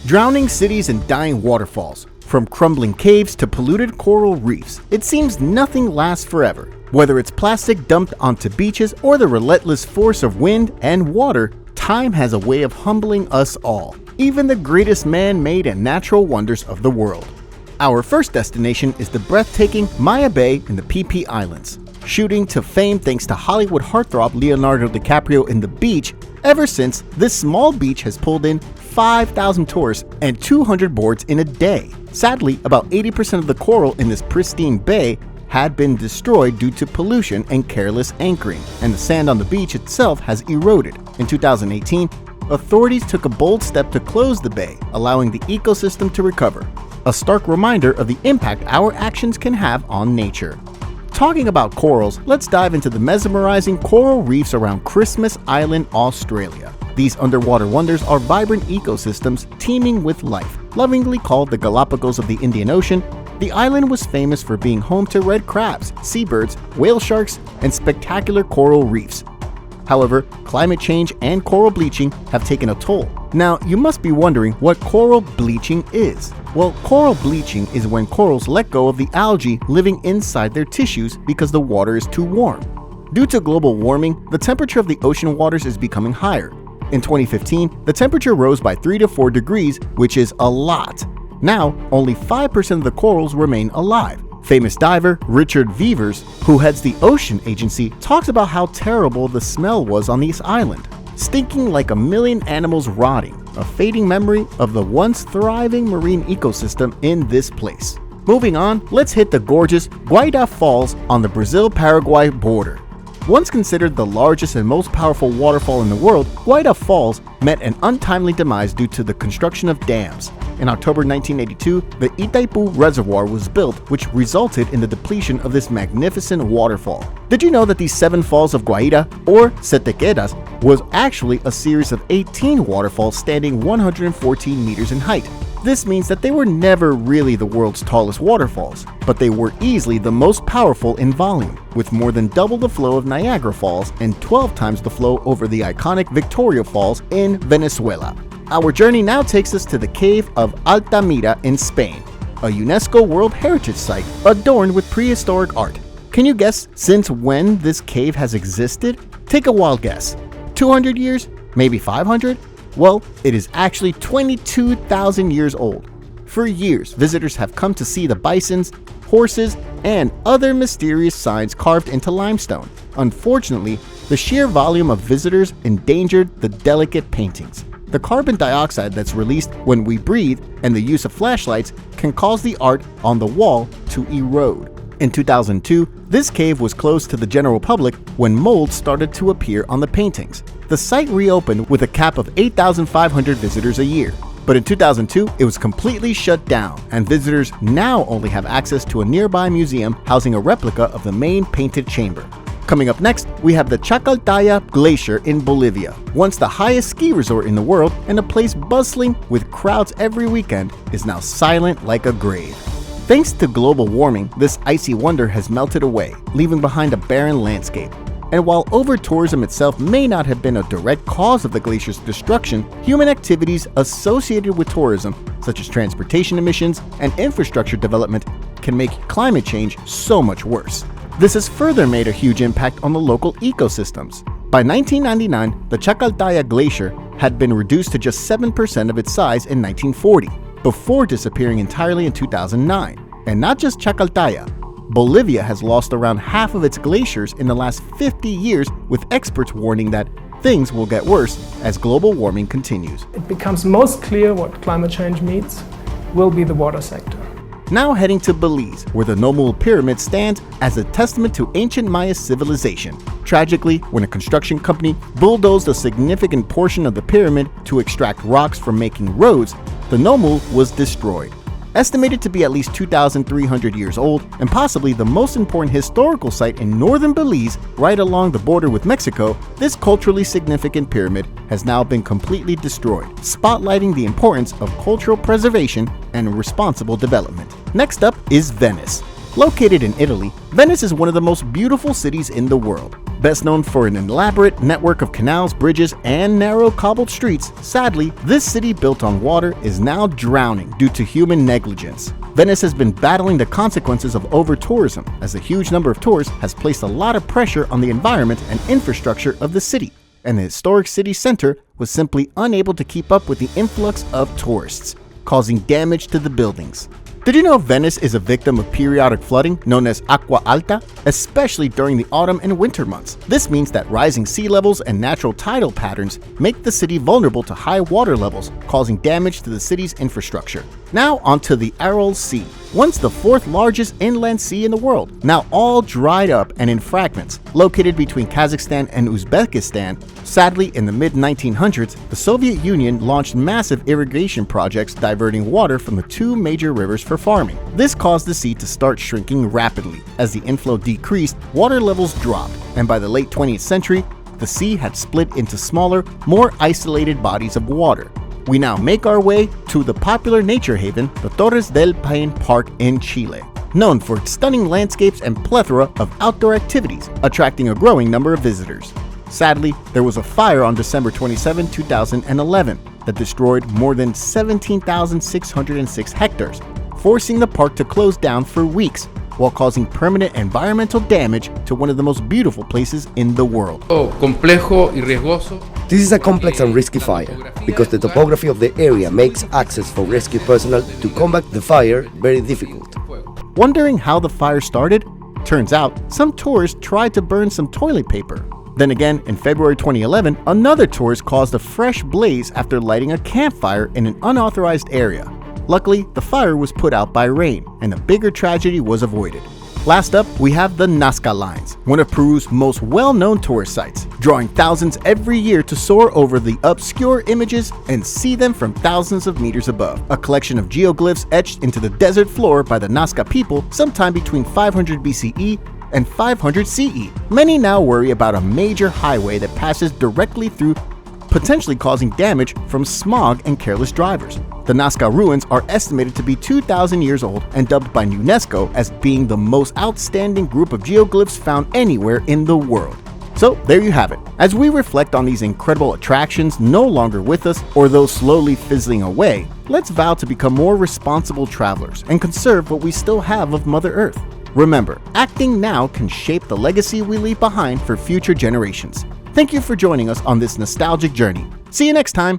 Drowning cities and dying waterfalls. From crumbling caves to polluted coral reefs, it seems nothing lasts forever. Whether it's plastic dumped onto beaches or the relentless force of wind and water, time has a way of humbling us all, even the greatest man-made and natural wonders of the world. Our first destination is the breathtaking Maya Bay in the Phi Phi Islands. Shooting to fame thanks to Hollywood heartthrob Leonardo DiCaprio in The Beach, ever since, this small beach has pulled in 5,000 tourists and 200 boards in a day. Sadly, about 80% of the coral in this pristine bay had been destroyed due to pollution and careless anchoring, and the sand on the beach itself has eroded. In 2018, authorities took a bold step to close the bay, allowing the ecosystem to recover. A stark reminder of the impact our actions can have on nature. Talking about corals, let's dive into the mesmerizing coral reefs around Christmas Island, Australia. These underwater wonders are vibrant ecosystems teeming with life. Lovingly called the Galapagos of the Indian Ocean, the island was famous for being home to red crabs, seabirds, whale sharks, and spectacular coral reefs. However, climate change and coral bleaching have taken a toll. Now, you must be wondering what coral bleaching is. Well, coral bleaching is when corals let go of the algae living inside their tissues because the water is too warm. Due to global warming, the temperature of the ocean waters is becoming higher. In 2015, the temperature rose by 3 to 4 degrees, which is a lot. Now, only 5% of the corals remain alive. Famous diver Richard Vevers, who heads the Ocean Agency, talks about how terrible the smell was on this island, stinking like a million animals rotting, a fading memory of the once thriving marine ecosystem in this place. Moving on, let's hit the gorgeous Guaíra Falls on the Brazil-Paraguay border. Once considered the largest and most powerful waterfall in the world, Guaíra Falls met an untimely demise due to the construction of dams. In October 1982, the Itaipu Reservoir was built, which resulted in the depletion of this magnificent waterfall. Did you know that these 7 falls of Guaíra, or Sete Quedas, was actually a series of 18 waterfalls standing 114 meters in height? This means that they were never really the world's tallest waterfalls, but they were easily the most powerful in volume, with more than double the flow of Niagara Falls and 12 times the flow over the iconic Victoria Falls in Venezuela. Our journey now takes us to the cave of Altamira in Spain, a UNESCO World Heritage Site adorned with prehistoric art. Can you guess since when this cave has existed? Take a wild guess. 200 years? Maybe 500? Well, it is actually 22,000 years old. For years, visitors have come to see the bisons, horses, and other mysterious signs carved into limestone. Unfortunately, the sheer volume of visitors endangered the delicate paintings. The carbon dioxide that's released when we breathe and the use of flashlights can cause the art on the wall to erode. In 2002, this cave was closed to the general public when mold started to appear on the paintings. The site reopened with a cap of 8,500 visitors a year. But in 2002, it was completely shut down, and visitors now only have access to a nearby museum housing a replica of the main painted chamber. Coming up next, we have the Chacaltaya Glacier in Bolivia. Once the highest ski resort in the world and a place bustling with crowds every weekend, is now silent like a grave. Thanks to global warming, this icy wonder has melted away, leaving behind a barren landscape. And while over-tourism itself may not have been a direct cause of the glacier's destruction, human activities associated with tourism, such as transportation emissions and infrastructure development, can make climate change so much worse. This has further made a huge impact on the local ecosystems. By 1999, the Chacaltaya Glacier had been reduced to just 7% of its size in 1940, before disappearing entirely in 2009. And not just Chacaltaya. Bolivia has lost around half of its glaciers in the last 50 years, with experts warning that things will get worse as global warming continues. It becomes most clear what climate change means will be the water sector. Now heading to Belize, where the Nomul Pyramid stands as a testament to ancient Maya civilization. Tragically, when a construction company bulldozed a significant portion of the pyramid to extract rocks from making roads, the Nomul was destroyed. Estimated to be at least 2,300 years old and possibly the most important historical site in northern Belize, right along the border with Mexico, this culturally significant pyramid has now been completely destroyed, spotlighting the importance of cultural preservation and responsible development. Next up is Venice. Located in Italy, Venice is one of the most beautiful cities in the world. Best known for an elaborate network of canals, bridges, and narrow cobbled streets, sadly, this city built on water is now drowning due to human negligence. Venice has been battling the consequences of over-tourism, as a huge number of tourists has placed a lot of pressure on the environment and infrastructure of the city, and the historic city center was simply unable to keep up with the influx of tourists, causing damage to the buildings. Did you know Venice is a victim of periodic flooding known as agua alta, especially during the autumn and winter months? This means that rising sea levels and natural tidal patterns make the city vulnerable to high water levels, causing damage to the city's infrastructure. Now onto the Aral Sea, once the fourth largest inland sea in the world, now all dried up and in fragments. Located between Kazakhstan and Uzbekistan, sadly in the mid-1900s, the Soviet Union launched massive irrigation projects diverting water from the two major rivers for farming. This caused the sea to start shrinking rapidly. As the inflow decreased, water levels dropped, and by the late 20th century, the sea had split into smaller, more isolated bodies of water. We now make our way to the popular nature haven, the Torres del Paine Park in Chile, known for its stunning landscapes and plethora of outdoor activities, attracting a growing number of visitors. Sadly, there was a fire on December 27, 2011 that destroyed more than 17,606 hectares, forcing the park to close down for weeks, while causing permanent environmental damage to one of the most beautiful places in the world. This is a complex and risky fire, because the topography of the area makes access for rescue personnel to combat the fire very difficult. Wondering how the fire started? Turns out, some tourists tried to burn some toilet paper. Then again, in February 2011, another tourist caused a fresh blaze after lighting a campfire in an unauthorized area. Luckily, the fire was put out by rain, and a bigger tragedy was avoided. Last up, we have the Nazca Lines, one of Peru's most well-known tourist sites, drawing thousands every year to soar over the obscure images and see them from thousands of meters above. A collection of geoglyphs etched into the desert floor by the Nazca people sometime between 500 BCE and 500 CE. Many now worry about a major highway that passes directly through, potentially causing damage from smog and careless drivers. The Nazca ruins are estimated to be 2,000 years old and dubbed by UNESCO as being the most outstanding group of geoglyphs found anywhere in the world. So there you have it. As we reflect on these incredible attractions no longer with us or those slowly fizzling away, let's vow to become more responsible travelers and conserve what we still have of Mother Earth. Remember, acting now can shape the legacy we leave behind for future generations. Thank you for joining us on this nostalgic journey. See you next time!